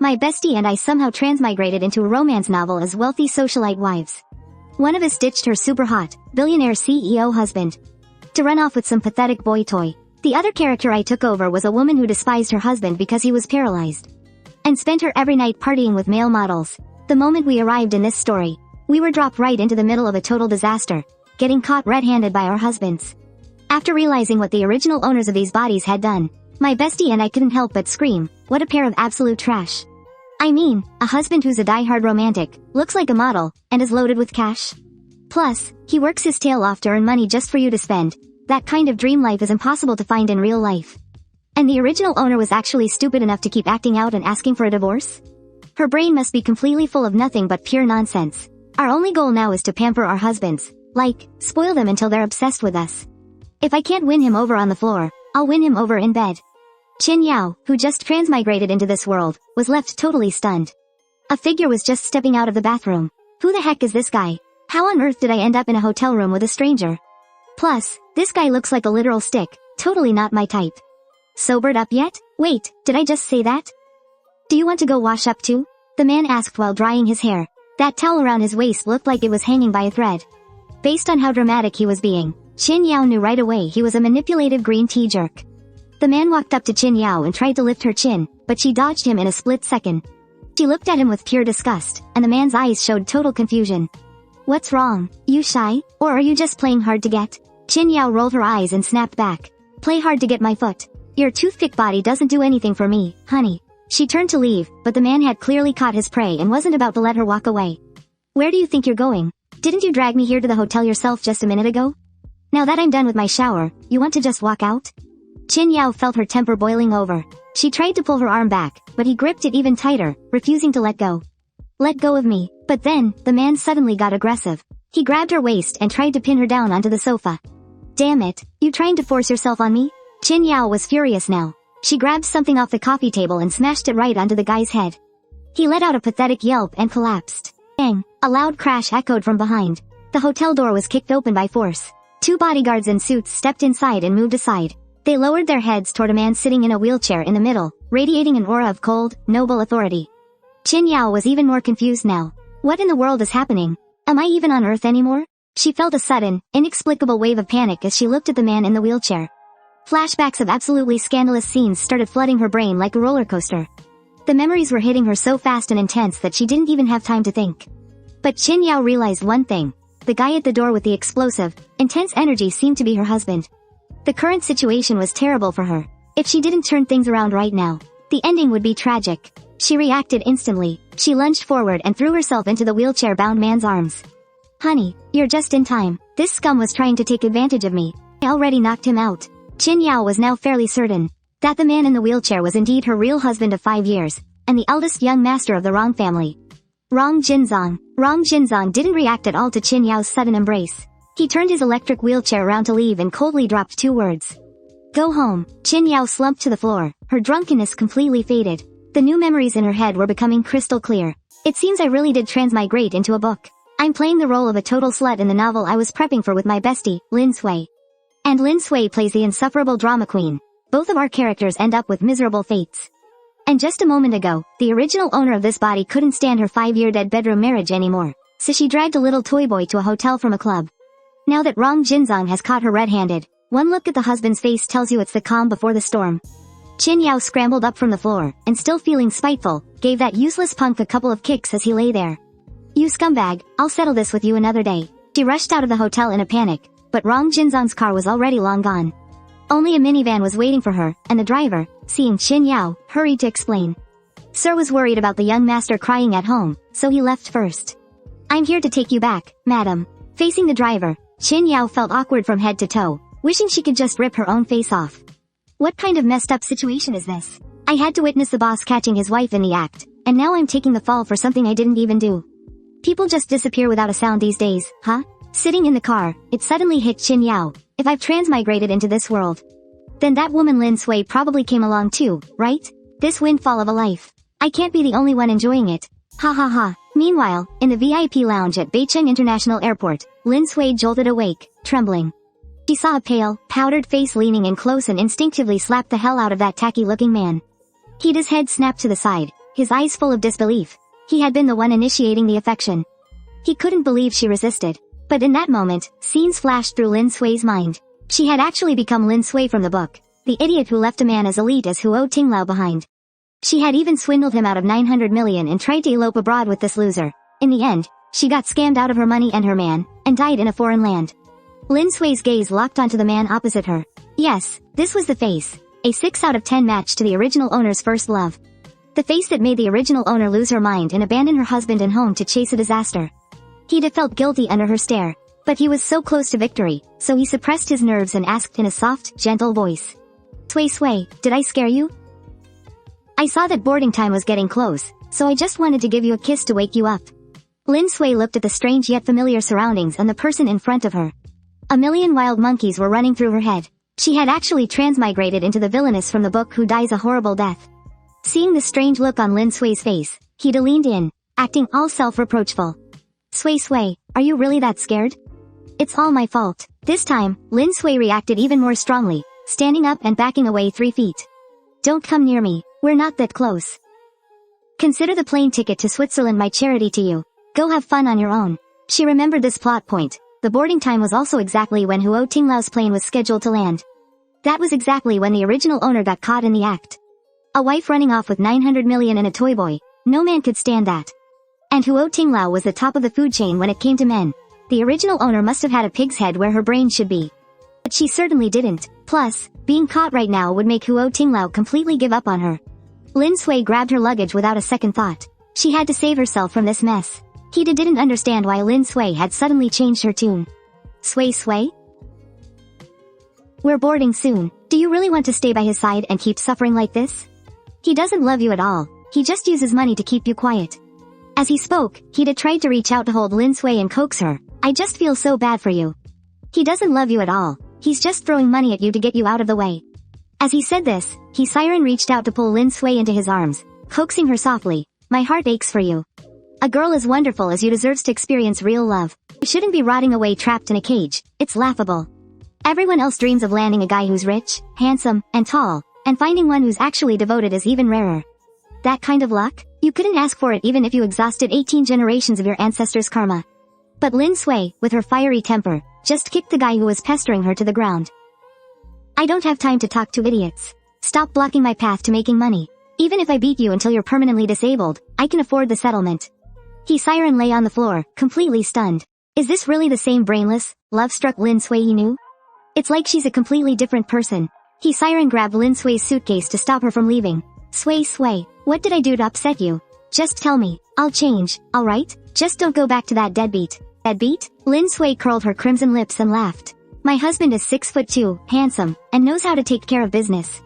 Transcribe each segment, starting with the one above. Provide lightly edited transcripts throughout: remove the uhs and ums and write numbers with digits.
My bestie and I somehow transmigrated into a romance novel as wealthy socialite wives. One of us ditched her super hot, billionaire CEO husband to run off with some pathetic boy toy. The other character I took over was a woman who despised her husband because he was paralyzed and spent her every night partying with male models. The moment we arrived in this story, we were dropped right into the middle of a total disaster, getting caught red-handed by our husbands. After realizing what the original owners of these bodies had done, my bestie and I couldn't help but scream, what a pair of absolute trash. I mean, a husband who's a die-hard romantic, looks like a model, and is loaded with cash. Plus, he works his tail off to earn money just for you to spend. That kind of dream life is impossible to find in real life. And the original owner was actually stupid enough to keep acting out and asking for a divorce? Her brain must be completely full of nothing but pure nonsense. Our only goal now is to pamper our husbands. Like, spoil them until they're obsessed with us. If I can't win him over on the floor, I'll win him over in bed. Qin Yao, who just transmigrated into this world, was left totally stunned. A figure was just stepping out of the bathroom. Who the heck is this guy? How on earth did I end up in a hotel room with a stranger? Plus, this guy looks like a literal stick, totally not my type. Sobered up yet? Wait, did I just say that? Do you want to go wash up too? The man asked while drying his hair. That towel around his waist looked like it was hanging by a thread. Based on how dramatic he was being, Qin Yao knew right away he was a manipulative green tea jerk. The man walked up to Qin Yao and tried to lift her chin, but she dodged him in a split second. She looked at him with pure disgust, and the man's eyes showed total confusion. What's wrong? You shy? Or are you just playing hard to get? Qin Yao rolled her eyes and snapped back. Play hard to get my foot. Your toothpick body doesn't do anything for me, honey. She turned to leave, but the man had clearly caught his prey and wasn't about to let her walk away. Where do you think you're going? Didn't you drag me here to the hotel yourself just a minute ago? Now that I'm done with my shower, you want to just walk out? Qin Yao felt her temper boiling over. She tried to pull her arm back, but he gripped it even tighter, refusing to let go. Let go of me. But then, the man suddenly got aggressive. He grabbed her waist and tried to pin her down onto the sofa. Damn it, you trying to force yourself on me? Qin Yao was furious now. She grabbed something off the coffee table and smashed it right onto the guy's head. He let out a pathetic yelp and collapsed. Bang! A loud crash echoed from behind. The hotel door was kicked open by force. Two bodyguards in suits stepped inside and moved aside. They lowered their heads toward a man sitting in a wheelchair in the middle, radiating an aura of cold, noble authority. Qin Yao was even more confused now. What in the world is happening? Am I even on Earth anymore? She felt a sudden, inexplicable wave of panic as she looked at the man in the wheelchair. Flashbacks of absolutely scandalous scenes started flooding her brain like a roller coaster. The memories were hitting her so fast and intense that she didn't even have time to think. But Qin Yao realized one thing. The guy at the door with the explosive, intense energy seemed to be her husband. The current situation was terrible for her. If she didn't turn things around right now, the ending would be tragic. She reacted instantly. She lunged forward and threw herself into the wheelchair-bound man's arms. Honey, you're just in time. This scum was trying to take advantage of me. I already knocked him out. Qin Yao was now fairly certain that the man in the wheelchair was indeed her real husband of 5 years, and the eldest young master of the Rong family. Rong Jinzong didn't react at all to Qin Yao's sudden embrace. He turned his electric wheelchair around to leave and coldly dropped 2 words. Go home. Qin Yao slumped to the floor. Her drunkenness completely faded. The new memories in her head were becoming crystal clear. It seems I really did transmigrate into a book. I'm playing the role of a total slut in the novel I was prepping for with my bestie, Lin Sui. And Lin Sui plays the insufferable drama queen. Both of our characters end up with miserable fates. And just a moment ago, the original owner of this body couldn't stand her 5-year dead bedroom marriage anymore, so she dragged a little toy boy to a hotel from a club. Now that Rong Jinzong has caught her red-handed, one look at the husband's face tells you it's the calm before the storm. Qin Yao scrambled up from the floor, and still feeling spiteful, gave that useless punk a couple of kicks as he lay there. You scumbag, I'll settle this with you another day. She rushed out of the hotel in a panic, but Rong Jinzong's car was already long gone. Only a minivan was waiting for her, and the driver, seeing Qin Yao, hurried to explain. Sir was worried about the young master crying at home, so he left first. I'm here to take you back, madam. Facing the driver, Qin Yao felt awkward from head to toe, wishing she could just rip her own face off. What kind of messed up situation is this? I had to witness the boss catching his wife in the act, and now I'm taking the fall for something I didn't even do. People just disappear without a sound these days, huh? Sitting in the car, it suddenly hit Qin Yao. If I've transmigrated into this world, then that woman Lin Sui probably came along too, right? This windfall of a life. I can't be the only one enjoying it. Ha ha ha. Meanwhile, in the VIP lounge at Beijing International Airport, Lin Sui jolted awake, trembling. She saw a pale, powdered face leaning in close and instinctively slapped the hell out of that tacky-looking man. His head snapped to the side. his eyes full of disbelief. He had been the one initiating the affection. He couldn't believe she resisted. But in that moment, scenes flashed through Lin Sui's mind. She had actually become Lin Sui from the book, the idiot who left a man as elite as Huo Tingliao behind. She had even swindled him out of 900 million and tried to elope abroad with this loser. In the end, she got scammed out of her money and her man, and died in a foreign land. Lin Sui's gaze locked onto the man opposite her. Yes, this was the face. A 6 out of 10 match to the original owner's first love. The face that made the original owner lose her mind and abandon her husband and home to chase a disaster. He'd have felt guilty under her stare, but he was so close to victory, so he suppressed his nerves and asked in a soft, gentle voice. Sui, did I scare you? I saw that boarding time was getting close, so I just wanted to give you a kiss to wake you up. Lin Sui looked at the strange yet familiar surroundings and the person in front of her. A million wild monkeys were running through her head. She had actually transmigrated into the villainess from the book who dies a horrible death. Seeing the strange look on Lin Sui's face, he'd leaned in, acting all self-reproachful. Sui, are you really that scared? It's all my fault. This time, Lin Sui reacted even more strongly, standing up and backing away 3 feet. Don't come near me, we're not that close. Consider the plane ticket to Switzerland my charity to you. Go have fun on your own. She remembered this plot point. The boarding time was also exactly when Huo Tingliao's plane was scheduled to land. That was exactly when the original owner got caught in the act. A wife running off with 900 million and a toy boy. No man could stand that. And Huo Tingliao was the top of the food chain when it came to men. The original owner must have had a pig's head where her brain should be. But she certainly didn't. Plus, being caught right now would make Huo Tingliao completely give up on her. Lin Sui grabbed her luggage without a second thought. She had to save herself from this mess. He didn't understand why Lin Sui had suddenly changed her tune. Sui? We're boarding soon. Do you really want to stay by his side and keep suffering like this? He doesn't love you at all. He just uses money to keep you quiet. As he spoke, he'd tried to reach out to hold Lin Sui and coax her. I just feel so bad for you. He doesn't love you at all. He's just throwing money at you to get you out of the way. As he said this, Siren reached out to pull Lin Sui into his arms, coaxing her softly. My heart aches for you. A girl as wonderful as you deserves to experience real love. You shouldn't be rotting away trapped in a cage. It's laughable. Everyone else dreams of landing a guy who's rich, handsome, and tall, and finding one who's actually devoted is even rarer. That kind of luck? You couldn't ask for it even if you exhausted 18 generations of your ancestors' karma. But Lin Sui, with her fiery temper, just kicked the guy who was pestering her to the ground. I don't have time to talk to idiots. Stop blocking my path to making money. Even if I beat you until you're permanently disabled, I can afford the settlement. Siren lay on the floor, completely stunned. Is this really the same brainless, love-struck Lin Sui he knew? It's like she's a completely different person. Siren grabbed Lin Sui's suitcase to stop her from leaving. Sui, what did I do to upset you? Just tell me. I'll change, alright? Just don't go back to that deadbeat. Deadbeat? Lin Sui curled her crimson lips and laughed. My husband is 6'2", handsome, and knows how to take care of business.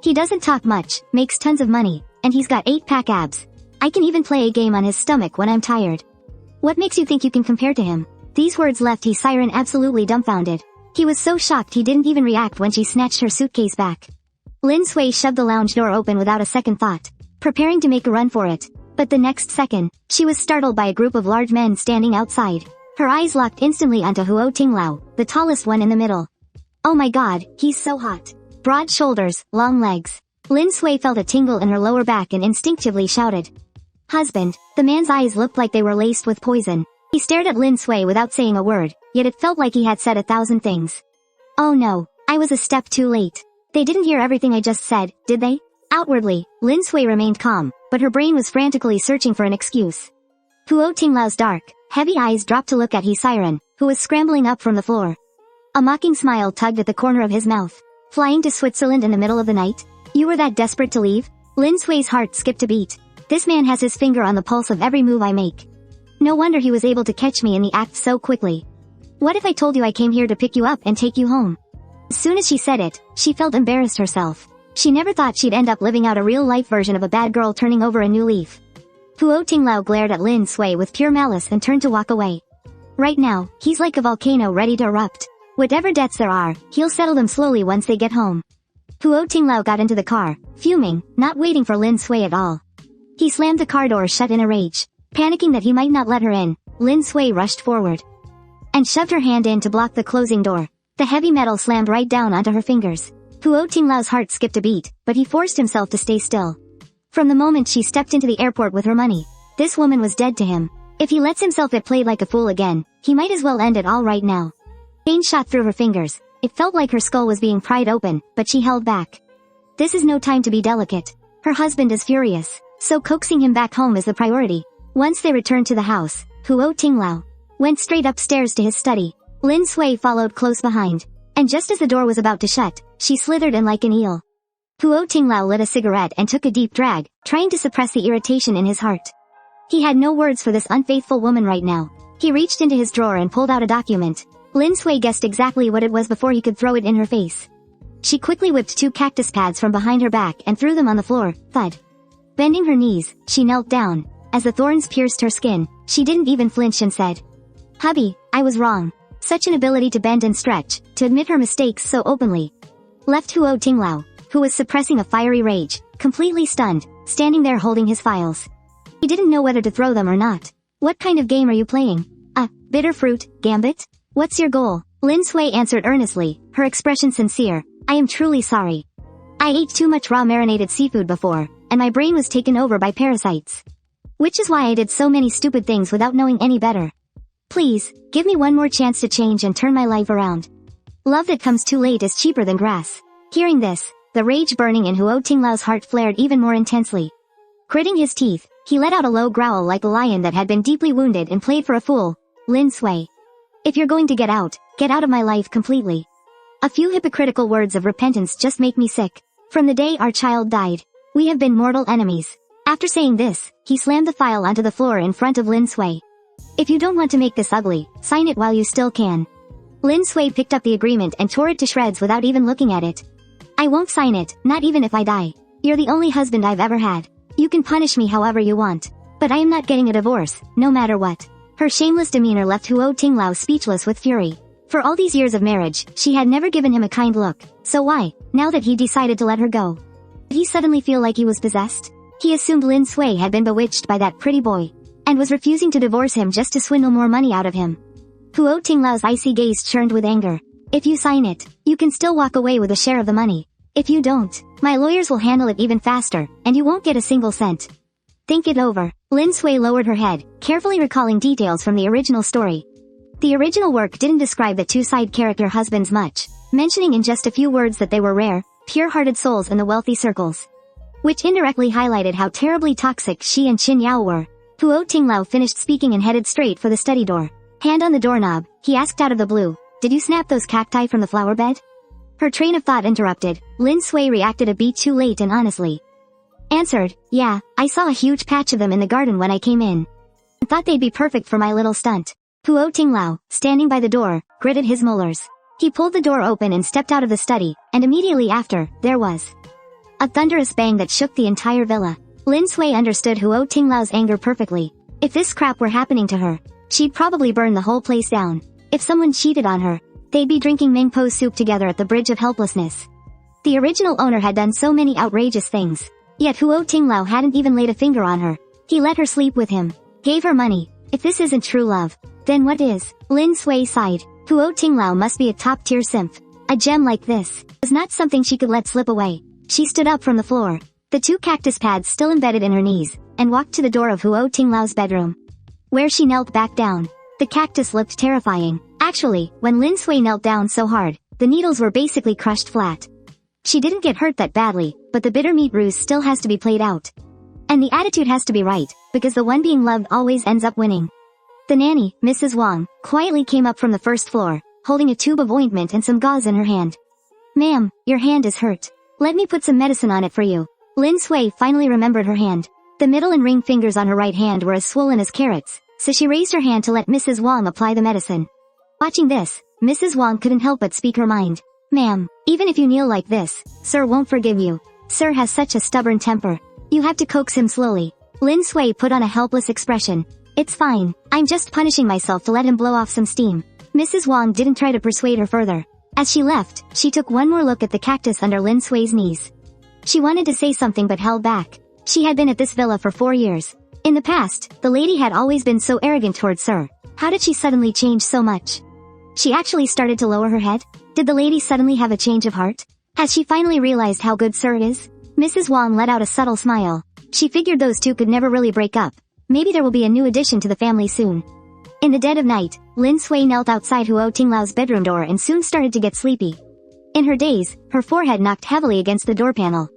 He doesn't talk much, makes tons of money, and he's got 8-pack abs. I can even play a game on his stomach when I'm tired. What makes you think you can compare to him? These words left Siren absolutely dumbfounded. He was so shocked he didn't even react when she snatched her suitcase back. Lin Sui shoved the lounge door open without a second thought, preparing to make a run for it. But the next second, she was startled by a group of large men standing outside. Her eyes locked instantly onto Huo Tingliao, the tallest one in the middle. Oh my god, he's so hot. Broad shoulders, long legs. Lin Sui felt a tingle in her lower back and instinctively shouted. Husband. The man's eyes looked like they were laced with poison. He stared at Lin Sui without saying a word, yet it felt like he had said 1,000 things. Oh no, I was a step too late. They didn't hear everything I just said, did they? Outwardly, Lin Sui remained calm, but her brain was frantically searching for an excuse. Huo Tingliao's dark, heavy eyes dropped to look at Siren, who was scrambling up from the floor. A mocking smile tugged at the corner of his mouth. Flying to Switzerland in the middle of the night? You were that desperate to leave? Lin Sui's heart skipped a beat. This man has his finger on the pulse of every move I make. No wonder he was able to catch me in the act so quickly. What if I told you I came here to pick you up and take you home? As soon as she said it, she felt embarrassed herself. She never thought she'd end up living out a real-life version of a bad girl turning over a new leaf. Huo Tingliao glared at Lin Sui with pure malice and turned to walk away. Right now, he's like a volcano ready to erupt. Whatever debts there are, he'll settle them slowly once they get home. Huo Tingliao got into the car, fuming, not waiting for Lin Sui at all. He slammed the car door shut in a rage. Panicking that he might not let her in, Lin Sui rushed forward and shoved her hand in to block the closing door. The heavy metal slammed right down onto her fingers. Huo Tingliao's heart skipped a beat, but he forced himself to stay still. From the moment she stepped into the airport with her money, this woman was dead to him. If he lets himself get played like a fool again, he might as well end it all right now. Pain shot through her fingers. It felt like her skull was being pried open, but she held back. This is no time to be delicate. Her husband is furious, so coaxing him back home is the priority. Once they returned to the house, Huo Tingliao went straight upstairs to his study. Lin Sui followed close behind, and just as the door was about to shut, she slithered in like an eel. Huo Tingliao lit a cigarette and took a deep drag, trying to suppress the irritation in his heart. He had no words for this unfaithful woman right now. He reached into his drawer and pulled out a document. Lin Sui guessed exactly what it was before he could throw it in her face. She quickly whipped 2 cactus pads from behind her back and threw them on the floor. Thud. Bending her knees, she knelt down. As the thorns pierced her skin, she didn't even flinch and said, "Hubby, I was wrong." Such an ability to bend and stretch, to admit her mistakes so openly, left Huo Tingliao, who was suppressing a fiery rage, completely stunned, standing there holding his files. He didn't know whether to throw them or not. "What kind of game are you playing? Bitter fruit, gambit? What's your goal?" Lin Sui answered earnestly, her expression sincere. "I am truly sorry. I ate too much raw marinated seafood before, and my brain was taken over by parasites. Which is why I did so many stupid things without knowing any better. Please, give me one more chance to change and turn my life around. Love that comes too late is cheaper than grass." Hearing this, the rage burning in Huo Tingliao's heart flared even more intensely. Gritting his teeth, he let out a low growl like a lion that had been deeply wounded and played for a fool. "Lin Sui, if you're going to get out of my life completely. A few hypocritical words of repentance just make me sick. From the day our child died, we have been mortal enemies." After saying this, he slammed the file onto the floor in front of Lin Sui. "If you don't want to make this ugly, sign it while you still can." Lin Sui picked up the agreement and tore it to shreds without even looking at it. "I won't sign it, not even if I die. You're the only husband I've ever had. You can punish me however you want. But I am not getting a divorce, no matter what." Her shameless demeanor left Huo Tingliao speechless with fury. For all these years of marriage, she had never given him a kind look, so why, now that he decided to let her go? Did he suddenly feel like he was possessed? He assumed Lin Sui had been bewitched by that pretty boy, and was refusing to divorce him just to swindle more money out of him. Huo Tingliao's icy gaze churned with anger. "If you sign it, you can still walk away with a share of the money. If you don't, my lawyers will handle it even faster, and you won't get a single cent. Think it over." Lin Sui lowered her head, carefully recalling details from the original story. The original work didn't describe the 2 side character husbands much, mentioning in just a few words that they were rare, pure-hearted souls in the wealthy circles, which indirectly highlighted how terribly toxic she and Qin Yao were. Huo Tingliao finished speaking and headed straight for the study door. Hand on the doorknob, he asked out of the blue, "Did you snap those cacti from the flower bed?" Her train of thought interrupted. Lin Sui reacted a beat too late and honestly answered, "Yeah, I saw a huge patch of them in the garden when I came in. I thought they'd be perfect for my little stunt." Huo Tingliao, standing by the door, gritted his molars. He pulled the door open and stepped out of the study, and immediately after, there was a thunderous bang that shook the entire villa. Lin Sui understood Huo Tingliao's anger perfectly. If this crap were happening to her, she'd probably burn the whole place down. If someone cheated on her, they'd be drinking Mingpo soup together at the bridge of helplessness. The original owner had done so many outrageous things, yet Huo Tingliao hadn't even laid a finger on her. He let her sleep with him, gave her money. If this isn't true love, then what is? Lin Sui sighed. Huo Tingliao must be a top-tier simp. A gem like this was not something she could let slip away. She stood up from the floor, the 2 cactus pads still embedded in her knees, and walked to the door of Huo Tingliao's bedroom, where she knelt back down. The cactus looked terrifying. Actually, when Lin Sui knelt down so hard, the needles were basically crushed flat. She didn't get hurt that badly, but the bitter meat ruse still has to be played out. And the attitude has to be right, because the one being loved always ends up winning. The nanny, Mrs. Wang, quietly came up from the first floor, holding a tube of ointment and some gauze in her hand. "Ma'am, your hand is hurt. Let me put some medicine on it for you." Lin Sui finally remembered her hand. The middle and ring fingers on her right hand were as swollen as carrots, so she raised her hand to let Mrs. Wang apply the medicine. Watching this, Mrs. Wang couldn't help but speak her mind. "Ma'am, even if you kneel like this, Sir won't forgive you. Sir has such a stubborn temper. You have to coax him slowly." Lin Sui put on a helpless expression. "It's fine. I'm just punishing myself to let him blow off some steam." Mrs. Wang didn't try to persuade her further. As she left, she took one more look at the cactus under Lin Sui's knees. She wanted to say something but held back. She had been at this villa for 4 years. In the past, the lady had always been so arrogant towards Sir. How did she suddenly change so much? She actually started to lower her head? Did the lady suddenly have a change of heart? Has she finally realized how good Sir is? Mrs. Wang let out a subtle smile. She figured those two could never really break up. Maybe there will be a new addition to the family soon. In the dead of night, Lin Sui knelt outside Huo Tingliao's bedroom door and soon started to get sleepy. In her daze, her forehead knocked heavily against the door panel.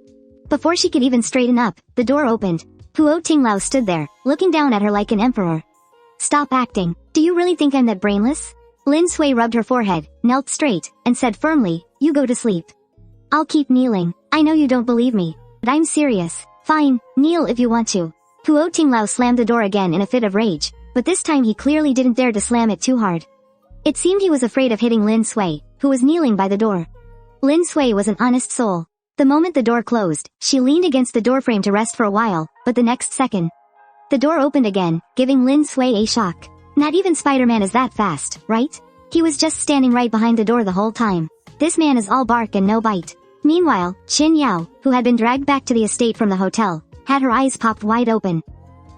Before she could even straighten up, the door opened. Huo Tingliao stood there, looking down at her like an emperor. "Stop acting. Do you really think I'm that brainless?" Lin Sui rubbed her forehead, knelt straight, and said firmly, "You go to sleep. I'll keep kneeling. I know you don't believe me, but I'm serious. Fine, kneel if you want to." Huo Tingliao slammed the door again in a fit of rage, but this time he clearly didn't dare to slam it too hard. It seemed he was afraid of hitting Lin Sui, who was kneeling by the door. Lin Sui was an honest soul. The moment the door closed, she leaned against the doorframe to rest for a while, but the next second, the door opened again, giving Lin Sui a shock. Not even Spider-Man is that fast, right? He was just standing right behind the door the whole time. This man is all bark and no bite. Meanwhile, Qin Yao, who had been dragged back to the estate from the hotel, had her eyes popped wide open.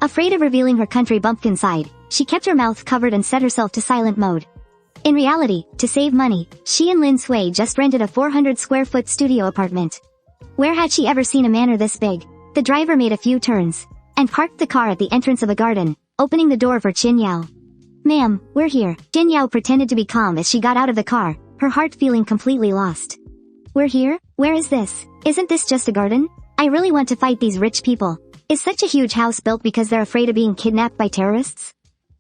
Afraid of revealing her country bumpkin side, she kept her mouth covered and set herself to silent mode. In reality, to save money, she and Lin Sui just rented a 400 square foot studio apartment. Where had she ever seen a manor this big? The driver made a few turns, and parked the car at the entrance of a garden, opening the door for Qin Yao. "Ma'am, we're here." Qin Yao pretended to be calm as she got out of the car, her heart feeling completely lost. "We're here? Where is this? Isn't this just a garden? I really want to fight these rich people. Is such a huge house built because they're afraid of being kidnapped by terrorists?"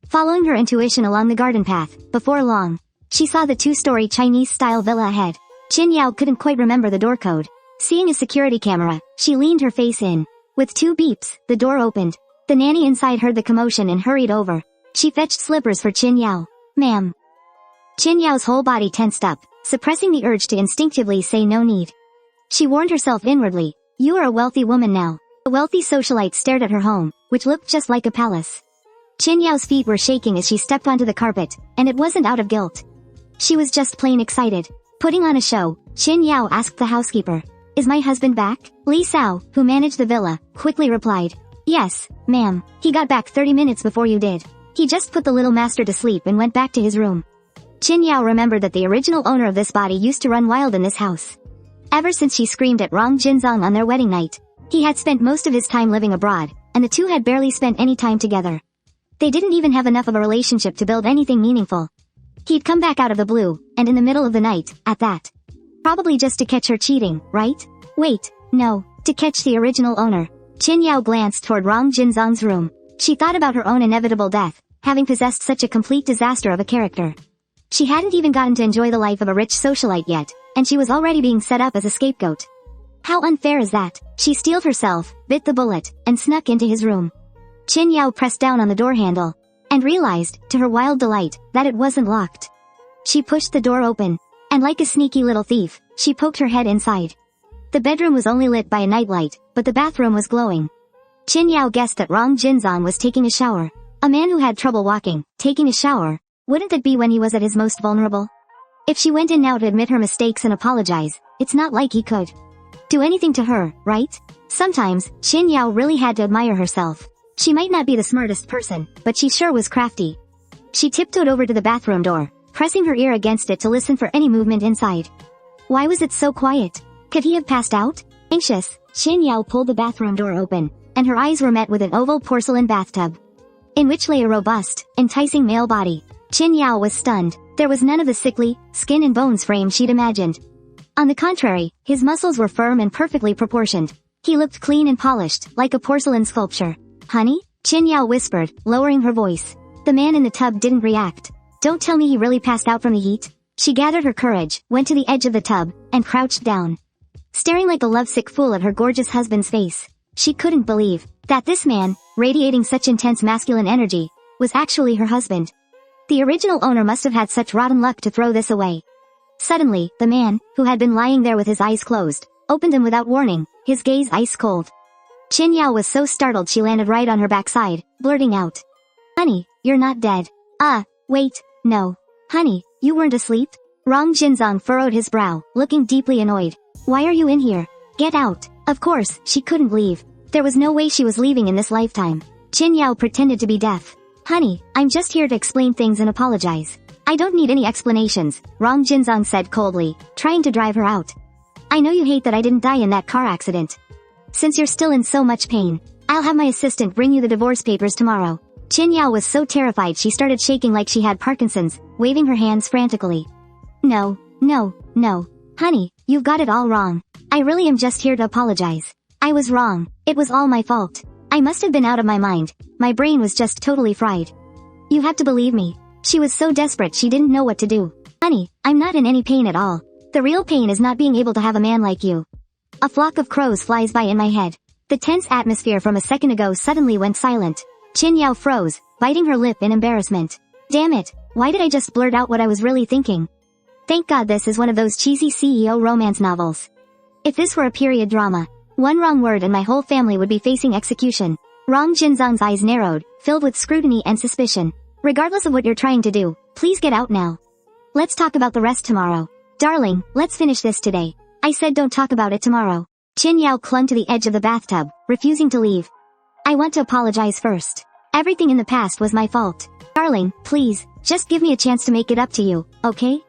Following her intuition along the garden path, before long, she saw the two-story Chinese-style villa ahead. Qin Yao couldn't quite remember the door code. Seeing a security camera, she leaned her face in. With two beeps, the door opened. The nanny inside heard the commotion and hurried over. She fetched slippers for Qin Yao. "Ma'am." Qin Yao's whole body tensed up, suppressing the urge to instinctively say no need. She warned herself inwardly, "You are a wealthy woman now." The wealthy socialite stared at her home, which looked just like a palace. Qin Yao's feet were shaking as she stepped onto the carpet, and it wasn't out of guilt. She was just plain excited. Putting on a show, Qin Yao asked the housekeeper, "Is my husband back?" Li Sao, who managed the villa, quickly replied, "Yes, ma'am. He got back 30 minutes before you did. He just put the little master to sleep and went back to his room." Qin Yao remembered that the original owner of this body used to run wild in this house. Ever since she screamed at Rong Jinzong on their wedding night, he had spent most of his time living abroad, and the two had barely spent any time together. They didn't even have enough of a relationship to build anything meaningful. He'd come back out of the blue, and in the middle of the night, at that. Probably just to catch her cheating, right? Wait, no, to catch the original owner. Qin Yao glanced toward Rong Jinzong's room. She thought about her own inevitable death, having possessed such a complete disaster of a character. She hadn't even gotten to enjoy the life of a rich socialite yet, and she was already being set up as a scapegoat. How unfair is that? She steeled herself, bit the bullet, and snuck into his room. Qin Yao pressed down on the door handle, and realized, to her wild delight, that it wasn't locked. She pushed the door open, and like a sneaky little thief, she poked her head inside. The bedroom was only lit by a nightlight, but the bathroom was glowing. Qin Yao guessed that Rong Jinzong was taking a shower. A man who had trouble walking, taking a shower, wouldn't that be when he was at his most vulnerable? If she went in now to admit her mistakes and apologize, it's not like he could do anything to her, right? Sometimes, Qin Yao really had to admire herself. She might not be the smartest person, but she sure was crafty. She tiptoed over to the bathroom door, pressing her ear against it to listen for any movement inside. Why was it so quiet? Could he have passed out? Anxious, Qin Yao pulled the bathroom door open, and her eyes were met with an oval porcelain bathtub, in which lay a robust, enticing male body. Qin Yao was stunned. There was none of the sickly, skin and bones frame she'd imagined. On the contrary, his muscles were firm and perfectly proportioned. He looked clean and polished, like a porcelain sculpture. "Honey?" Qin Yao whispered, lowering her voice. The man in the tub didn't react. "Don't tell me he really passed out from the heat." She gathered her courage, went to the edge of the tub, and crouched down, staring like a lovesick fool at her gorgeous husband's face. She couldn't believe that this man, radiating such intense masculine energy, was actually her husband. The original owner must have had such rotten luck to throw this away. Suddenly, the man, who had been lying there with his eyes closed, opened them without warning, his gaze ice cold. Qin Yao was so startled she landed right on her backside, blurting out, "Honey, you're not dead." Wait, no. Honey, you weren't asleep?" Rong Jinzong furrowed his brow, looking deeply annoyed. "Why are you in here? Get out." Of course, she couldn't leave. There was no way she was leaving in this lifetime. Qin Yao pretended to be deaf. "Honey, I'm just here to explain things and apologize." "I don't need any explanations," Rong Jinzong said coldly, trying to drive her out. "I know you hate that I didn't die in that car accident. Since you're still in so much pain, I'll have my assistant bring you the divorce papers tomorrow. Qin Yao was so terrified she started shaking like she had Parkinson's, waving her hands frantically. No, no, no. Honey, you've got it all wrong. I really am just here to apologize. I was wrong. It was all my fault. I must have been out of my mind. My brain was just totally fried. You have to believe me. She was so desperate she didn't know what to do. Honey, I'm not in any pain at all. The real pain is not being able to have a man like you. A flock of crows flies by in my head. The tense atmosphere from a second ago suddenly went silent. Qin Yao froze, biting her lip in embarrassment. Damn it, why did I just blurt out what I was really thinking? Thank God this is one of those cheesy CEO romance novels. If this were a period drama, one wrong word and my whole family would be facing execution. Rong Jinzong's eyes narrowed, filled with scrutiny and suspicion. Regardless of what you're trying to do, please get out now. Let's talk about the rest tomorrow. Darling, let's finish this today. I said don't talk about it tomorrow. Qin Yao clung to the edge of the bathtub, refusing to leave. I want to apologize first. Everything in the past was my fault. Darling, please, just give me a chance to make it up to you, okay?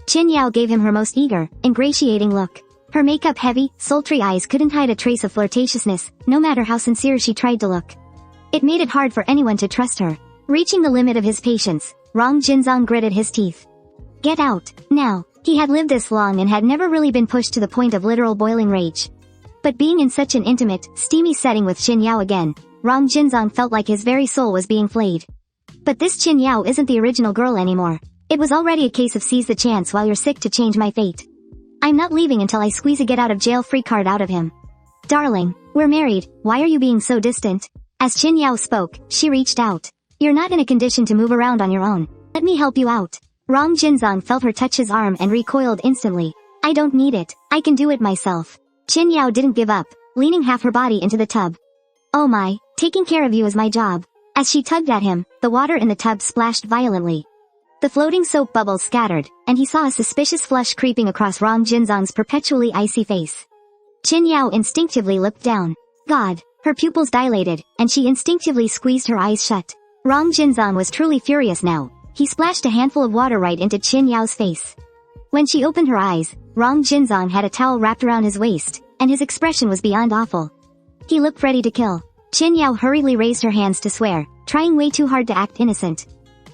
Qin Yao gave him her most eager, ingratiating look. Her makeup-heavy, sultry eyes couldn't hide a trace of flirtatiousness, no matter how sincere she tried to look. It made it hard for anyone to trust her. Reaching the limit of his patience, Rong Jinzong gritted his teeth. Get out, now. He had lived this long and had never really been pushed to the point of literal boiling rage. But being in such an intimate, steamy setting with Qin Yao again, Rong Jinzong felt like his very soul was being flayed. But this Qin Yao isn't the original girl anymore. It was already a case of seize the chance while you're sick to change my fate. I'm not leaving until I squeeze a get-out-of-jail-free card out of him. Darling, we're married, why are you being so distant? As Qin Yao spoke, she reached out. You're not in a condition to move around on your own. Let me help you out. Rong Jinzong felt her touch his arm and recoiled instantly. I don't need it, I can do it myself. Qin Yao didn't give up, leaning half her body into the tub. Oh my, taking care of you is my job. As she tugged at him, the water in the tub splashed violently. The floating soap bubbles scattered, and he saw a suspicious flush creeping across Rong Jinzong's perpetually icy face. Qin Yao instinctively looked down. God, her pupils dilated, and she instinctively squeezed her eyes shut. Rong Jinzong was truly furious now. He splashed a handful of water right into Qin Yao's face. When she opened her eyes, Rong Jinzong had a towel wrapped around his waist, and his expression was beyond awful. He looked ready to kill. Qin Yao hurriedly raised her hands to swear, trying way too hard to act innocent.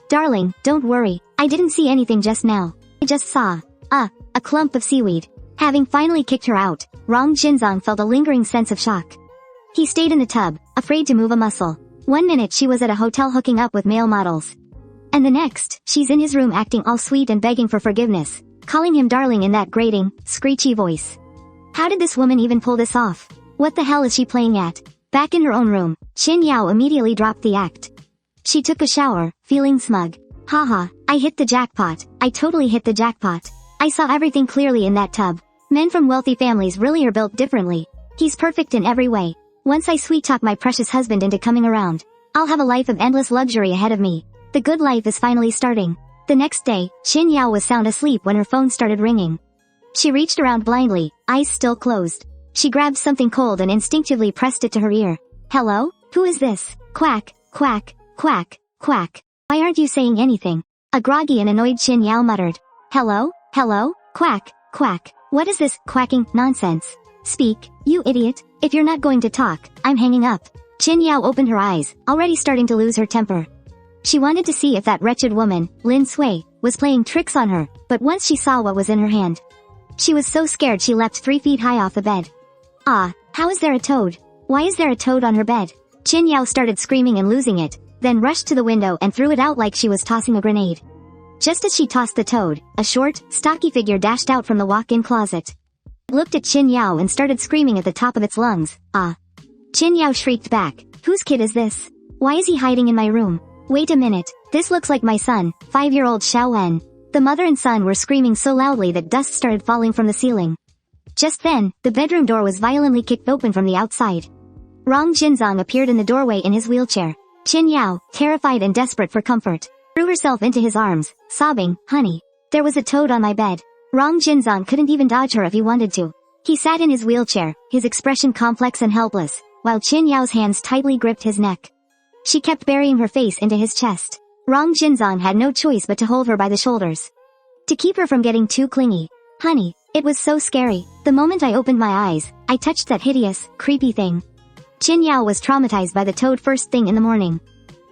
Darling, don't worry, I didn't see anything just now. I just saw, a clump of seaweed. Having finally kicked her out, Rong Jinzong felt a lingering sense of shock. He stayed in the tub, afraid to move a muscle. 1 minute she was at a hotel hooking up with male models. And the next, she's in his room acting all sweet and begging for forgiveness, calling him darling in that grating, screechy voice. How did this woman even pull this off? What the hell is she playing at? Back in her own room, Qin Yao immediately dropped the act. She took a shower, feeling smug. Haha, I hit the jackpot. I totally hit the jackpot. I saw everything clearly in that tub. Men from wealthy families really are built differently. He's perfect in every way. Once I sweet-talk my precious husband into coming around, I'll have a life of endless luxury ahead of me. The good life is finally starting. The next day, Qin Yao was sound asleep when her phone started ringing. She reached around blindly, eyes still closed. She grabbed something cold and instinctively pressed it to her ear. Hello? Who is this? Quack, quack, quack, quack. Why aren't you saying anything? A groggy and annoyed Qin Yao muttered. Hello? Hello? Quack, quack. What is this quacking nonsense? Speak, you idiot. If you're not going to talk, I'm hanging up. Qin Yao opened her eyes, already starting to lose her temper. She wanted to see if that wretched woman, Lin Sui, was playing tricks on her, but once she saw what was in her hand, she was so scared she leapt 3 feet high off the bed. Ah, how is there a toad? Why is there a toad on her bed? Qin Yao started screaming and losing it, then rushed to the window and threw it out like she was tossing a grenade. Just as she tossed the toad, a short, stocky figure dashed out from the walk-in closet. It looked at Qin Yao and started screaming at the top of its lungs. Ah. Qin Yao shrieked back. Whose kid is this? Why is he hiding in my room? Wait a minute, this looks like my son, 5-year-old Xiao Wen. The mother and son were screaming so loudly that dust started falling from the ceiling. Just then, the bedroom door was violently kicked open from the outside. Rong Jinzong appeared in the doorway in his wheelchair. Qin Yao, terrified and desperate for comfort, threw herself into his arms, sobbing, Honey, there was a toad on my bed. Rong Jinzong couldn't even dodge her if he wanted to. He sat in his wheelchair, his expression complex and helpless, while Qin Yao's hands tightly gripped his neck. She kept burying her face into his chest. Rong Jinzong had no choice but to hold her by the shoulders, to keep her from getting too clingy. Honey, it was so scary. The moment I opened my eyes, I touched that hideous, creepy thing. Qin Yao was traumatized by the toad first thing in the morning.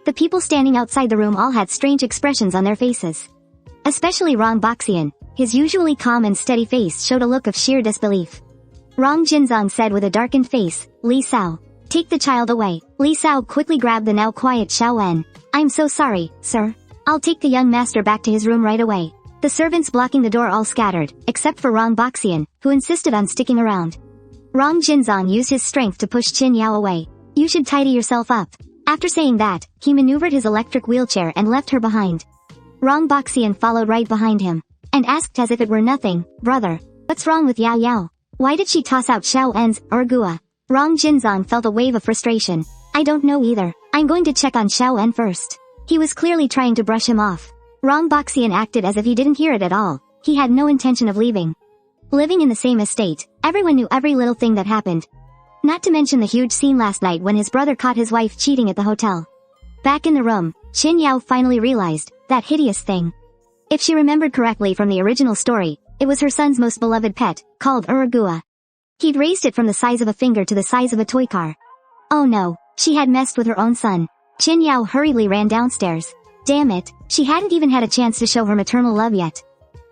The people standing outside the room all had strange expressions on their faces. Especially Rong Boxian. His usually calm and steady face showed a look of sheer disbelief. Rong Jinzong said with a darkened face, "Li Sao, take the child away." Li Sao quickly grabbed the now quiet Xiao Wen. "I'm so sorry, sir. I'll take the young master back to his room right away." The servants blocking the door all scattered, except for Rong Boxian, who insisted on sticking around. Rong Jinzong used his strength to push Qin Yao away. "You should tidy yourself up." After saying that, he maneuvered his electric wheelchair and left her behind. Rong Boxian followed right behind him, and asked as if it were nothing, "Brother, what's wrong with Yao Yao? Why did she toss out Xiao En's Ergua?" Rong Jinzong felt a wave of frustration. "I don't know either. I'm going to check on Xiao En first." He was clearly trying to brush him off. Rong Boxian acted as if he didn't hear it at all. He had no intention of leaving. Living in the same estate, everyone knew every little thing that happened. Not to mention the huge scene last night when his brother caught his wife cheating at the hotel. Back in the room, Qin Yao finally realized that hideous thing. If she remembered correctly from the original story, it was her son's most beloved pet, called Uragua. He'd raised it from the size of a finger to the size of a toy car. Oh no, she had messed with her own son. Qin Yao hurriedly ran downstairs. Damn it, she hadn't even had a chance to show her maternal love yet.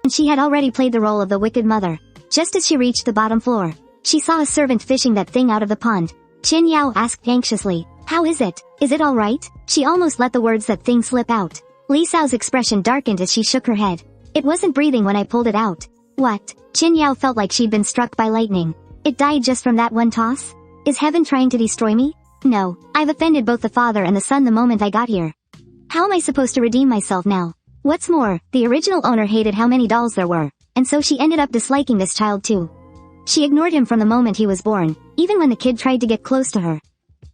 And she had already played the role of the wicked mother. Just as she reached the bottom floor, she saw a servant fishing that thing out of the pond. Qin Yao asked anxiously, "How is it? Is it all right?" She almost let the words "that thing" slip out. Li Sao's expression darkened as she shook her head. "It wasn't breathing when I pulled it out." "What?" Qin Yao felt like she'd been struck by lightning. "It died just from that one toss? Is heaven trying to destroy me? No, I've offended both the father and the son the moment I got here. How am I supposed to redeem myself now? What's more, the original owner hated how many dolls there were, and so she ended up disliking this child too. She ignored him from the moment he was born, even when the kid tried to get close to her.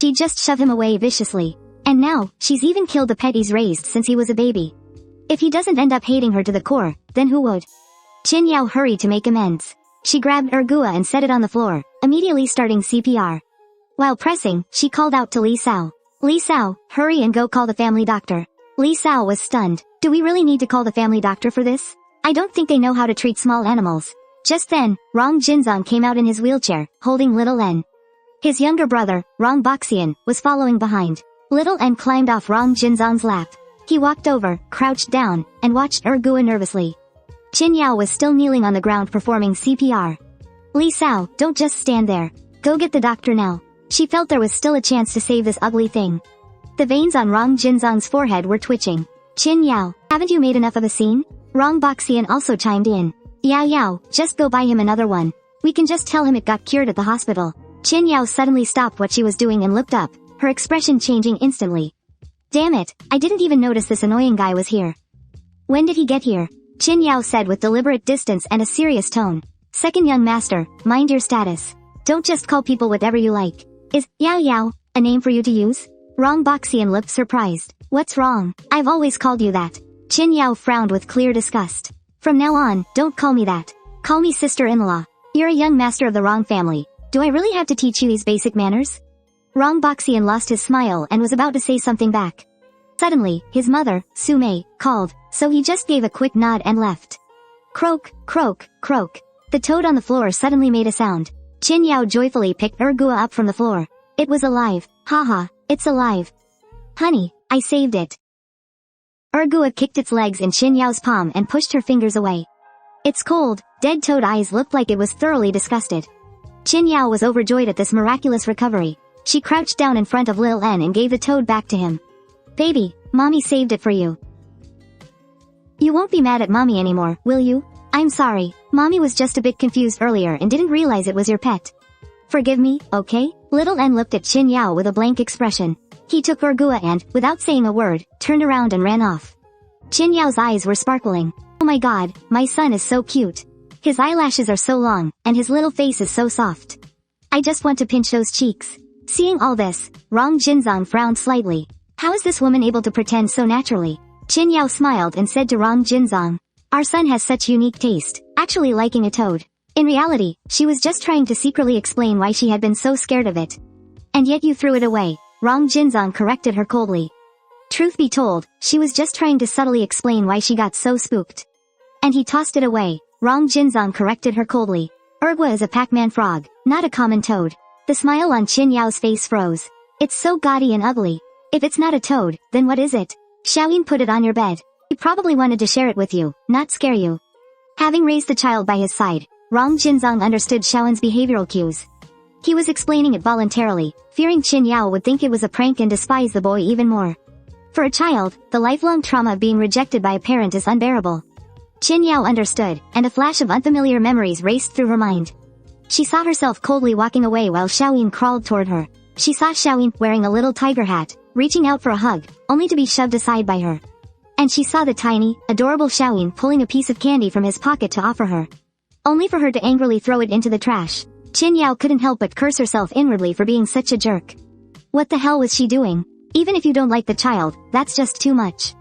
She'd just shove him away viciously. And now, she's even killed the pet he's raised since he was a baby. If he doesn't end up hating her to the core, then who would?" Qin Yao hurried to make amends. She grabbed Ergua and set it on the floor, immediately starting CPR. While pressing, she called out to Li Sao. "Li Sao, hurry and go call the family doctor." Li Sao was stunned. "Do we really need to call the family doctor for this? I don't think they know how to treat small animals." Just then, Rong Jinzong came out in his wheelchair, holding little En. His younger brother, Rong Boxian, was following behind. Little En climbed off Rong Jinzong's lap. He walked over, crouched down, and watched Ergua nervously. Qin Yao was still kneeling on the ground performing CPR. "Li Sao, don't just stand there. Go get the doctor now." She felt there was still a chance to save this ugly thing. The veins on Rong Jinzong's forehead were twitching. "Qin Yao, haven't you made enough of a scene?" Rong Boxian also chimed in. "Yao Yao, just go buy him another one. We can just tell him it got cured at the hospital." Qin Yao suddenly stopped what she was doing and looked up, her expression changing instantly. "Damn it, I didn't even notice this annoying guy was here. When did he get here?" Qin Yao said with deliberate distance and a serious tone. "Second young master, mind your status. Don't just call people whatever you like. Is Yao Yao a name for you to use?" Rong Boxian looked surprised. "What's wrong? I've always called you that." Qin Yao frowned with clear disgust. "From now on, don't call me that. Call me sister-in-law. You're a young master of the wrong family. Do I really have to teach you these basic manners?" Rong Boxian lost his smile and was about to say something back. Suddenly, his mother, Su Mei, called, so he just gave a quick nod and left. Croak, croak, croak. The toad on the floor suddenly made a sound. Qin Yao joyfully picked Ergua up from the floor. It was alive. Haha, it's alive. "Honey, I saved it." Ergua kicked its legs in Qin Yao's palm and pushed her fingers away. Its cold, dead toad eyes looked like it was thoroughly disgusted. Qin Yao was overjoyed at this miraculous recovery. She crouched down in front of Lil En and gave the toad back to him. "Baby, mommy saved it for you. You won't be mad at mommy anymore, will you?" "I'm sorry, mommy was just a bit confused earlier and didn't realize it was your pet. Forgive me, okay?" Little En looked at Qin Yao with a blank expression. He took Ergua and, without saying a word, turned around and ran off. Qin Yao's eyes were sparkling. "Oh my god, my son is so cute. His eyelashes are so long, and his little face is so soft. I just want to pinch those cheeks." Seeing all this, Rong Jinzong frowned slightly. How is this woman able to pretend so naturally? Qin Yao smiled and said to Rong Jinzong, "Our son has such unique taste, actually liking a toad." In reality, she was just trying to secretly explain why she had been so scared of it. "And yet you threw it away," Rong Jinzong corrected her coldly. Truth be told, she was just trying to subtly explain why she got so spooked. "And he tossed it away," Rong Jinzong corrected her coldly. "Ergua is a Pac-Man frog, not a common toad. The smile on Qin Yao's face froze. It's so gaudy and ugly. If it's not a toad, then what is it? Xiaoyin put it on your bed. He probably wanted to share it with you, not scare you. Having raised the child by his side, Rong Jinzong understood Xiaoyin's behavioral cues. He was explaining it voluntarily, fearing Qin Yao would think it was a prank and despise the boy even more. For a child, the lifelong trauma of being rejected by a parent is unbearable. Qin Yao understood, and a flash of unfamiliar memories raced through her mind. She saw herself coldly walking away while Xiaoyin crawled toward her. She saw Xiaoyin wearing a little tiger hat, reaching out for a hug, only to be shoved aside by her. And she saw the tiny, adorable Xiaoyin pulling a piece of candy from his pocket to offer her. Only for her to angrily throw it into the trash. Qin Yao couldn't help but curse herself inwardly for being such a jerk. What the hell was she doing? Even if you don't like the child, that's just too much.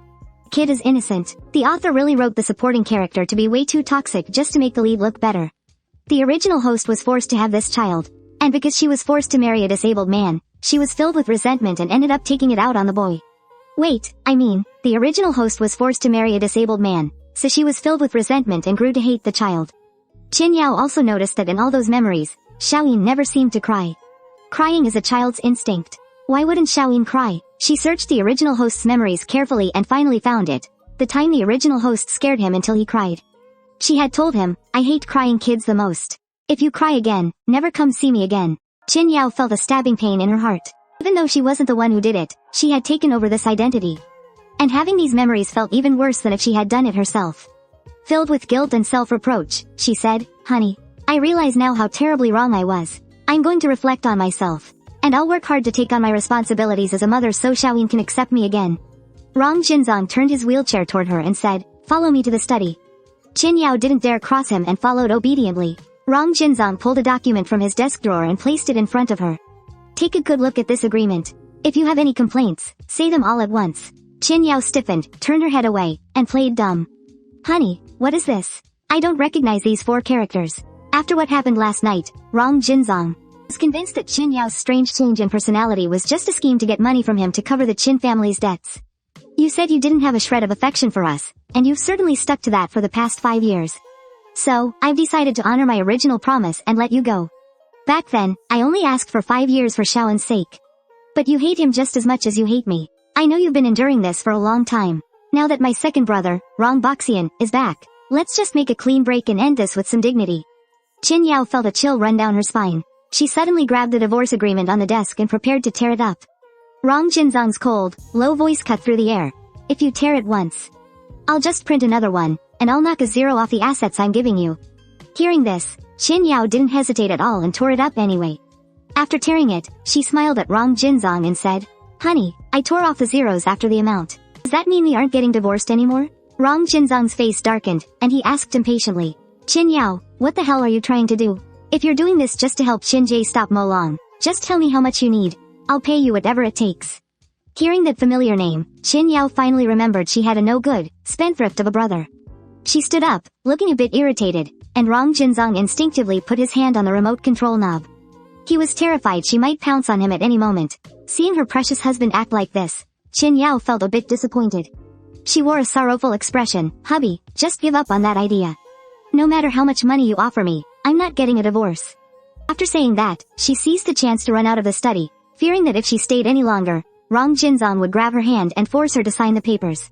Kid is innocent. The author really wrote the supporting character to be way too toxic just to make the lead look better. The original host was forced to have this child. And because she was forced to marry a disabled man, she was filled with resentment and ended up taking it out on the boy. Wait, the original host was forced to marry a disabled man, so she was filled with resentment and grew to hate the child. Qin Yao also noticed that in all those memories, Xiaoyin never seemed to cry. Crying is a child's instinct. Why wouldn't Xiaoyin cry? She searched the original host's memories carefully and finally found it. The time the original host scared him until he cried. She had told him, I hate crying kids the most. If you cry again, never come see me again. Qin Yao felt a stabbing pain in her heart. Even though she wasn't the one who did it, she had taken over this identity. And having these memories felt even worse than if she had done it herself. Filled with guilt and self-reproach, she said, Honey, I realize now how terribly wrong I was. I'm going to reflect on myself. And I'll work hard to take on my responsibilities as a mother so Xiaoyin can accept me again. Rong Jinzong turned his wheelchair toward her and said, Follow me to the study. Qin Yao didn't dare cross him and followed obediently. Rong Jinzong pulled a document from his desk drawer and placed it in front of her. Take a good look at this agreement. If you have any complaints, say them all at once. Qin Yao stiffened, turned her head away, and played dumb. Honey, what is this? I don't recognize these 4 characters. After what happened last night, Rong Jinzong was convinced that Qin Yao's strange change in personality was just a scheme to get money from him to cover the Qin family's debts. You said you didn't have a shred of affection for us, and you've certainly stuck to that for the past 5 years. So, I've decided to honor my original promise and let you go. Back then, I only asked for 5 years for Xiaoyin's sake. But you hate him just as much as you hate me. I know you've been enduring this for a long time. Now that my second brother, Rong Boxian, is back, let's just make a clean break and end this with some dignity. Qin Yao felt a chill run down her spine. She suddenly grabbed the divorce agreement on the desk and prepared to tear it up. Rong Jinzong's cold, low voice cut through the air. If you tear it once, I'll just print another one, and I'll knock a 0 off the assets I'm giving you. Hearing this, Qin Yao didn't hesitate at all and tore it up anyway. After tearing it, she smiled at Rong Jinzong and said, Honey, I tore off the zeros after the amount. Does that mean we aren't getting divorced anymore? Rong Jinzong's face darkened, and he asked impatiently, Qin Yao, what the hell are you trying to do? If you're doing this just to help Qin Jie stop Mo Long, just tell me how much you need. I'll pay you whatever it takes. Hearing that familiar name, Qin Yao finally remembered she had a no-good, spendthrift of a brother. She stood up, looking a bit irritated, and Rong Jinzong instinctively put his hand on the remote control knob. He was terrified she might pounce on him at any moment. Seeing her precious husband act like this, Qin Yao felt a bit disappointed. She wore a sorrowful expression. Hubby, just give up on that idea. No matter how much money you offer me, I'm not getting a divorce. After saying that, she seized the chance to run out of the study, fearing that if she stayed any longer, Rong Jinzong would grab her hand and force her to sign the papers.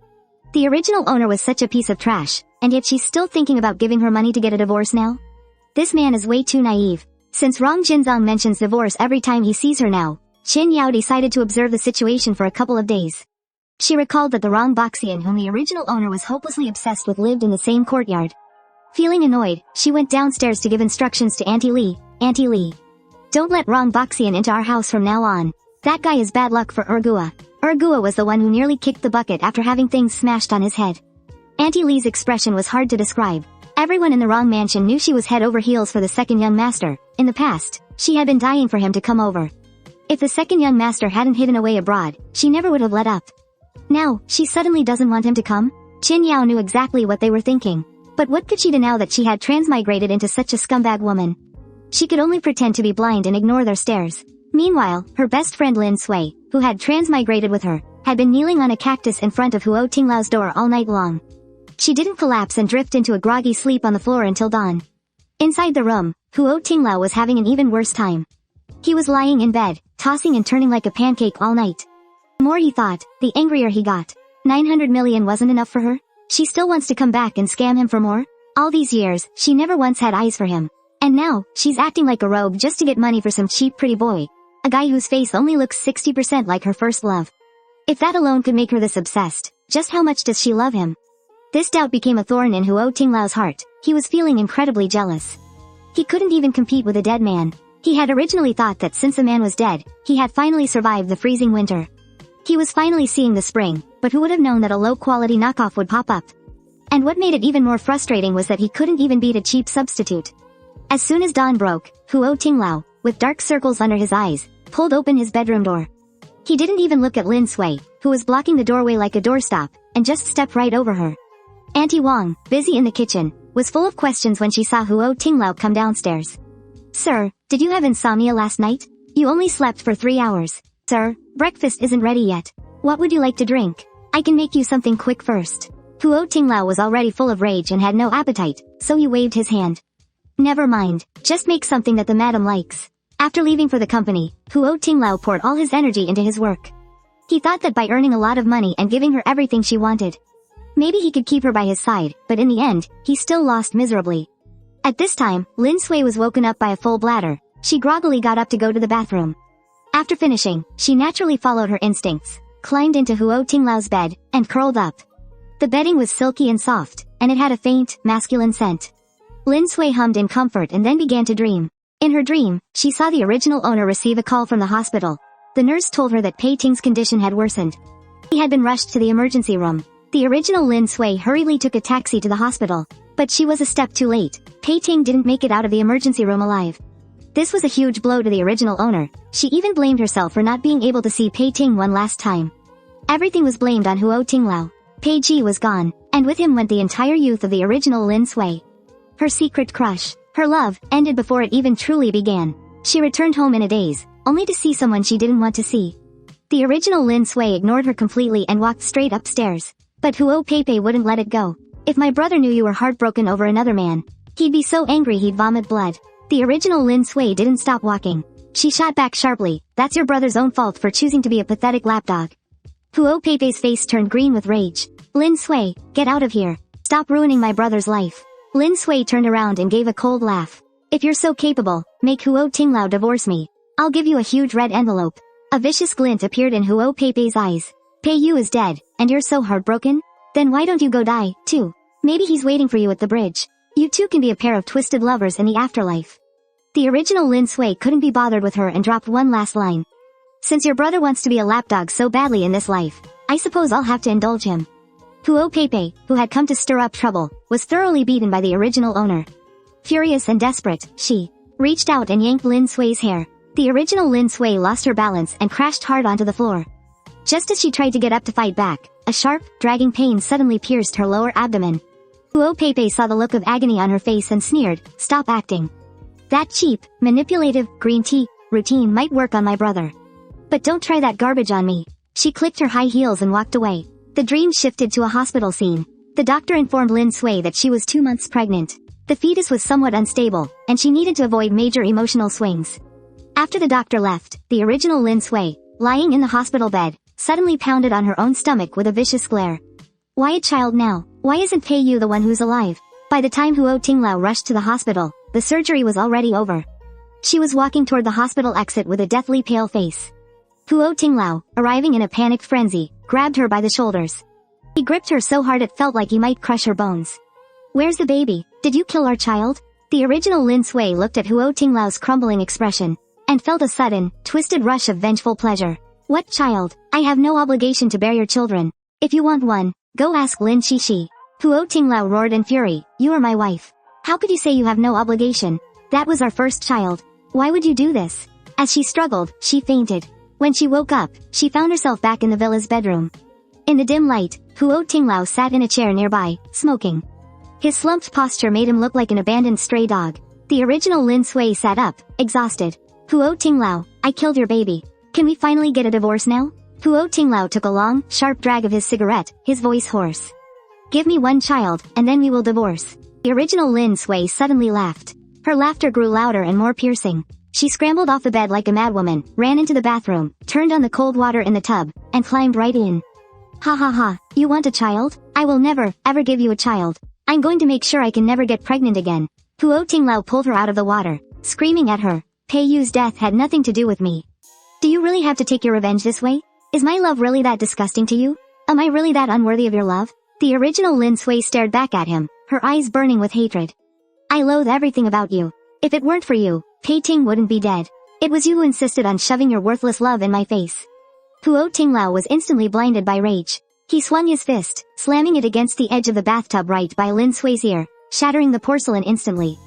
The original owner was such a piece of trash, and yet she's still thinking about giving her money to get a divorce now? This man is way too naive. Since Rong Jinzong mentions divorce every time he sees her now, Qin Yao decided to observe the situation for a couple of days. She recalled that the Rong Boxian whom the original owner was hopelessly obsessed with lived in the same courtyard. Feeling annoyed, she went downstairs to give instructions to Auntie Li. Auntie Li, don't let Rong Boxian into our house from now on. That guy is bad luck for Urgua. Urgua was the one who nearly kicked the bucket after having things smashed on his head. Auntie Li's expression was hard to describe. Everyone in the Rong mansion knew she was head over heels for the second young master. In the past, she had been dying for him to come over. If the second young master hadn't hidden away abroad, she never would have let up. Now, she suddenly doesn't want him to come? Qin Yao knew exactly what they were thinking. But what could she do now that she had transmigrated into such a scumbag woman? She could only pretend to be blind and ignore their stares. Meanwhile, her best friend Lin Sui, who had transmigrated with her, had been kneeling on a cactus in front of Huo Tingliao's door all night long. She didn't collapse and drift into a groggy sleep on the floor until dawn. Inside the room, Huo Tingliao was having an even worse time. He was lying in bed, tossing and turning like a pancake all night. The more he thought, the angrier he got. 900 million wasn't enough for her? She still wants to come back and scam him for more? All these years, she never once had eyes for him. And now, she's acting like a rogue just to get money for some cheap pretty boy. A guy whose face only looks 60% like her first love. If that alone could make her this obsessed, just how much does she love him? This doubt became a thorn in Huo Tingliao's heart. He was feeling incredibly jealous. He couldn't even compete with a dead man. He had originally thought that since a man was dead, he had finally survived the freezing winter. He was finally seeing the spring, but who would have known that a low-quality knockoff would pop up? And what made it even more frustrating was that he couldn't even beat a cheap substitute. As soon as dawn broke, Huo Tingliao, with dark circles under his eyes, pulled open his bedroom door. He didn't even look at Lin Sui, who was blocking the doorway like a doorstop, and just stepped right over her. Auntie Wang, busy in the kitchen, was full of questions when she saw Huo Tingliao come downstairs. Sir, did you have insomnia last night? You only slept for 3 hours. Sir, breakfast isn't ready yet. What would you like to drink? I can make you something quick first. Huo Tingliao was already full of rage and had no appetite, so he waved his hand. Never mind, just make something that the madam likes. After leaving for the company, Huo Tingliao poured all his energy into his work. He thought that by earning a lot of money and giving her everything she wanted, maybe he could keep her by his side, but in the end, he still lost miserably. At this time, Lin Sui was woken up by a full bladder. She groggily got up to go to the bathroom. After finishing, she naturally followed her instincts, climbed into Huo Tingliao's bed, and curled up. The bedding was silky and soft, and it had a faint, masculine scent. Lin Sui hummed in comfort and then began to dream. In her dream, she saw the original owner receive a call from the hospital. The nurse told her that Pei Ting's condition had worsened. He had been rushed to the emergency room. The original Lin Sui hurriedly took a taxi to the hospital. But she was a step too late. Pei Ting didn't make it out of the emergency room alive. This was a huge blow to the original owner. She even blamed herself for not being able to see Pei Ting one last time. Everything was blamed on Huo Tingliao. Pei Ji was gone, and with him went the entire youth of the original Lin Sui. Her secret crush, her love, ended before it even truly began. She returned home in a daze, only to see someone she didn't want to see. The original Lin Sui ignored her completely and walked straight upstairs. But Huo Peipei wouldn't let it go. If my brother knew you were heartbroken over another man, he'd be so angry he'd vomit blood. The original Lin Sui didn't stop walking. She shot back sharply, that's your brother's own fault for choosing to be a pathetic lapdog. Huo Peipei's face turned green with rage. Lin Sui, get out of here. Stop ruining my brother's life. Lin Sui turned around and gave a cold laugh. If you're so capable, make Huo Tingliao divorce me. I'll give you a huge red envelope. A vicious glint appeared in Huo Peipei's eyes. Pei Yu is dead, and you're so heartbroken? Then why don't you go die, too? Maybe he's waiting for you at the bridge. You two can be a pair of twisted lovers in the afterlife. The original Lin Sui couldn't be bothered with her and dropped one last line. Since your brother wants to be a lapdog so badly in this life, I suppose I'll have to indulge him. Huo Peipei, who had come to stir up trouble, was thoroughly beaten by the original owner. Furious and desperate, she reached out and yanked Lin Sui's hair. The original Lin Sui lost her balance and crashed hard onto the floor. Just as she tried to get up to fight back, a sharp, dragging pain suddenly pierced her lower abdomen. Huo Peipei saw the look of agony on her face and sneered, "Stop acting. That cheap, manipulative, green tea routine might work on my brother. But don't try that garbage on me." She clicked her high heels and walked away. The dream shifted to a hospital scene. The doctor informed Lin Sui that she was 2 months pregnant. The fetus was somewhat unstable, and she needed to avoid major emotional swings. After the doctor left, the original Lin Sui, lying in the hospital bed, suddenly pounded on her own stomach with a vicious glare. Why a child now? Why isn't Pei Yu the one who's alive? By the time Huo Tingliao rushed to the hospital, the surgery was already over. She was walking toward the hospital exit with a deathly pale face. Huo Tingliao, arriving in a panicked frenzy, grabbed her by the shoulders. He gripped her so hard it felt like he might crush her bones. "Where's the baby? Did you kill our child?" The original Lin Sui looked at Huo Tingliao's crumbling expression, and felt a sudden, twisted rush of vengeful pleasure. "What child? I have no obligation to bear your children. If you want one, go ask Lin Shishi." Huo Tingliao roared in fury, "You are my wife. How could you say you have no obligation? That was our first child. Why would you do this?" As she struggled, she fainted. When she woke up, she found herself back in the villa's bedroom. In the dim light, Huo Tingliao sat in a chair nearby, smoking. His slumped posture made him look like an abandoned stray dog. The original Lin Sui sat up, exhausted. "Huo Tingliao, I killed your baby. Can we finally get a divorce now?" Huo Tingliao took a long, sharp drag of his cigarette, his voice hoarse. "Give me one child, and then we will divorce." The original Lin Sui suddenly laughed. Her laughter grew louder and more piercing. She scrambled off the bed like a madwoman, ran into the bathroom, turned on the cold water in the tub, and climbed right in. Ha ha ha, you want a child? I will never, ever give you a child. I'm going to make sure I can never get pregnant again. Huo Tingliao pulled her out of the water, screaming at her. Pei Yu's death had nothing to do with me. Do you really have to take your revenge this way? Is my love really that disgusting to you? Am I really that unworthy of your love? The original Lin Sui stared back at him, her eyes burning with hatred. I loathe everything about you. If it weren't for you, Pei Ting wouldn't be dead. It was you who insisted on shoving your worthless love in my face. Huo Tingliao was instantly blinded by rage. He swung his fist, slamming it against the edge of the bathtub right by Lin Sui's ear, shattering the porcelain instantly.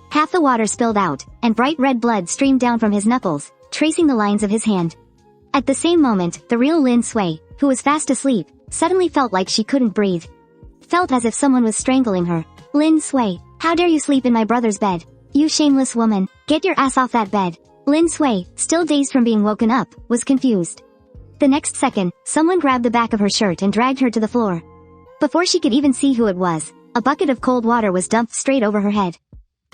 Half the water spilled out, and bright red blood streamed down from his knuckles, tracing the lines of his hand. At the same moment, the real Lin Sui, who was fast asleep, suddenly felt like she couldn't breathe. Felt as if someone was strangling her. Lin Sui, how dare you sleep in my brother's bed? You shameless woman, get your ass off that bed. Lin Sui, still dazed from being woken up, was confused. The next second, someone grabbed the back of her shirt and dragged her to the floor. Before she could even see who it was, a bucket of cold water was dumped straight over her head.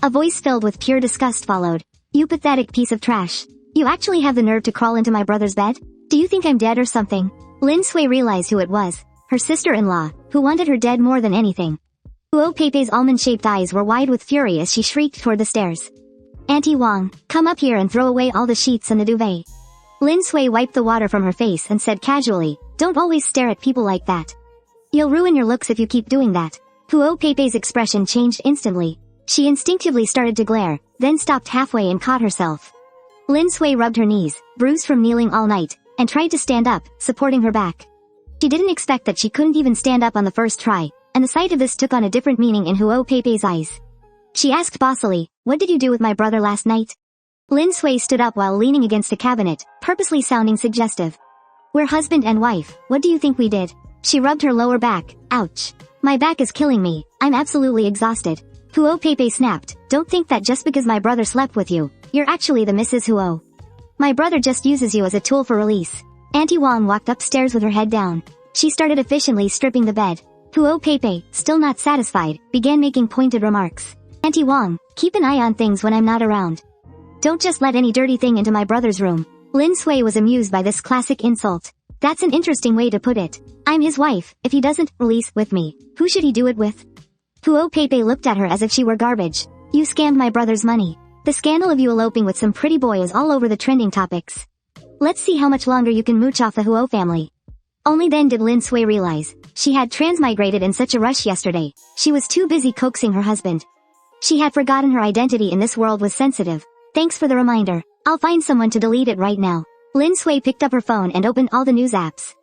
A voice filled with pure disgust followed. You pathetic piece of trash. You actually have the nerve to crawl into my brother's bed? Do you think I'm dead or something? Lin Sui realized who it was. Her sister-in-law, who wanted her dead more than anything. Huo Peipei's almond-shaped eyes were wide with fury as she shrieked toward the stairs. Auntie Wang, come up here and throw away all the sheets and the duvet. Lin Sui wiped the water from her face and said casually, don't always stare at people like that. You'll ruin your looks if you keep doing that. Huo Peipei's expression changed instantly. She instinctively started to glare, then stopped halfway and caught herself. Lin Sui rubbed her knees, bruised from kneeling all night, and tried to stand up, supporting her back. She didn't expect that she couldn't even stand up on the first try, and the sight of this took on a different meaning in Huo Peipei's eyes. She asked bossily, what did you do with my brother last night? Lin Sui stood up while leaning against a cabinet, purposely sounding suggestive. We're husband and wife, what do you think we did? She rubbed her lower back, ouch. My back is killing me, I'm absolutely exhausted. Huo Peipei snapped, don't think that just because my brother slept with you, you're actually the Mrs. Huo. My brother just uses you as a tool for release. Auntie Wang walked upstairs with her head down. She started efficiently stripping the bed. Huo Peipei, still not satisfied, began making pointed remarks. Auntie Wang, keep an eye on things when I'm not around. Don't just let any dirty thing into my brother's room. Lin Sui was amused by this classic insult. That's an interesting way to put it. I'm his wife, if he doesn't release with me, who should he do it with? Huo Peipei looked at her as if she were garbage. You scammed my brother's money. The scandal of you eloping with some pretty boy is all over the trending topics. Let's see how much longer you can mooch off the Huo family. Only then did Lin Sui realize, she had transmigrated in such a rush yesterday, she was too busy coaxing her husband. She had forgotten her identity in this world was sensitive. Thanks for the reminder. I'll find someone to delete it right now. Lin Sui picked up her phone and opened all the news apps.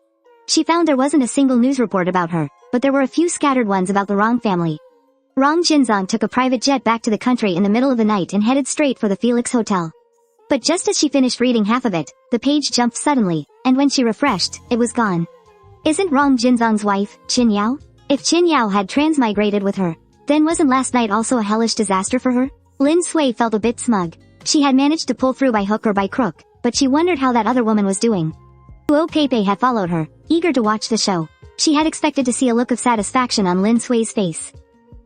She found there wasn't a single news report about her, but there were a few scattered ones about the Rong family. Rong Jinzong took a private jet back to the country in the middle of the night and headed straight for the Felix Hotel. But just as she finished reading half of it, the page jumped suddenly, and when she refreshed, it was gone. Isn't Rong Jinzong's wife, Qin Yao? If Qin Yao had transmigrated with her, then wasn't last night also a hellish disaster for her? Lin Sui felt a bit smug. She had managed to pull through by hook or by crook, but she wondered how that other woman was doing. Huo Peipei had followed her, eager to watch the show. She had expected to see a look of satisfaction on Lin Sui's face.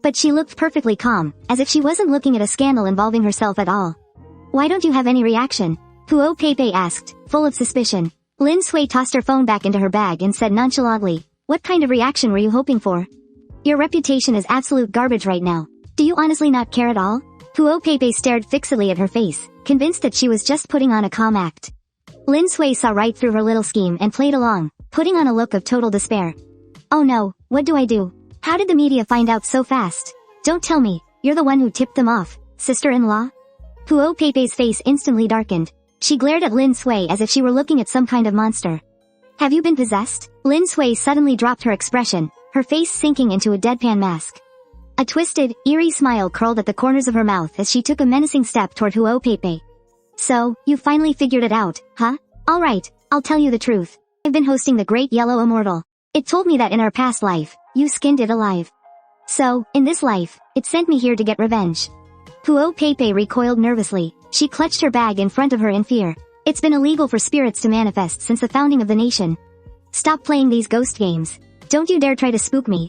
But she looked perfectly calm, as if she wasn't looking at a scandal involving herself at all. Why don't you have any reaction? Huo Peipei asked, full of suspicion. Lin Sui tossed her phone back into her bag and said nonchalantly, what kind of reaction were you hoping for? Your reputation is absolute garbage right now. Do you honestly not care at all? Huo Peipei stared fixedly at her face, convinced that she was just putting on a calm act. Lin Sui saw right through her little scheme and played along, putting on a look of total despair. Oh no, what do I do? How did the media find out so fast? Don't tell me, you're the one who tipped them off, sister-in-law? Huo Peipei's face instantly darkened. She glared at Lin Sui as if she were looking at some kind of monster. Have you been possessed? Lin Sui suddenly dropped her expression, her face sinking into a deadpan mask. A twisted, eerie smile curled at the corners of her mouth as she took a menacing step toward Huo Peipei. So, you finally figured it out, huh? Alright, I'll tell you the truth. I've been hosting the Great Yellow Immortal. It told me that in our past life, you skinned it alive. So, in this life, it sent me here to get revenge. Huo Peipei recoiled nervously. She clutched her bag in front of her in fear. It's been illegal for spirits to manifest since the founding of the nation. Stop playing these ghost games. Don't you dare try to spook me.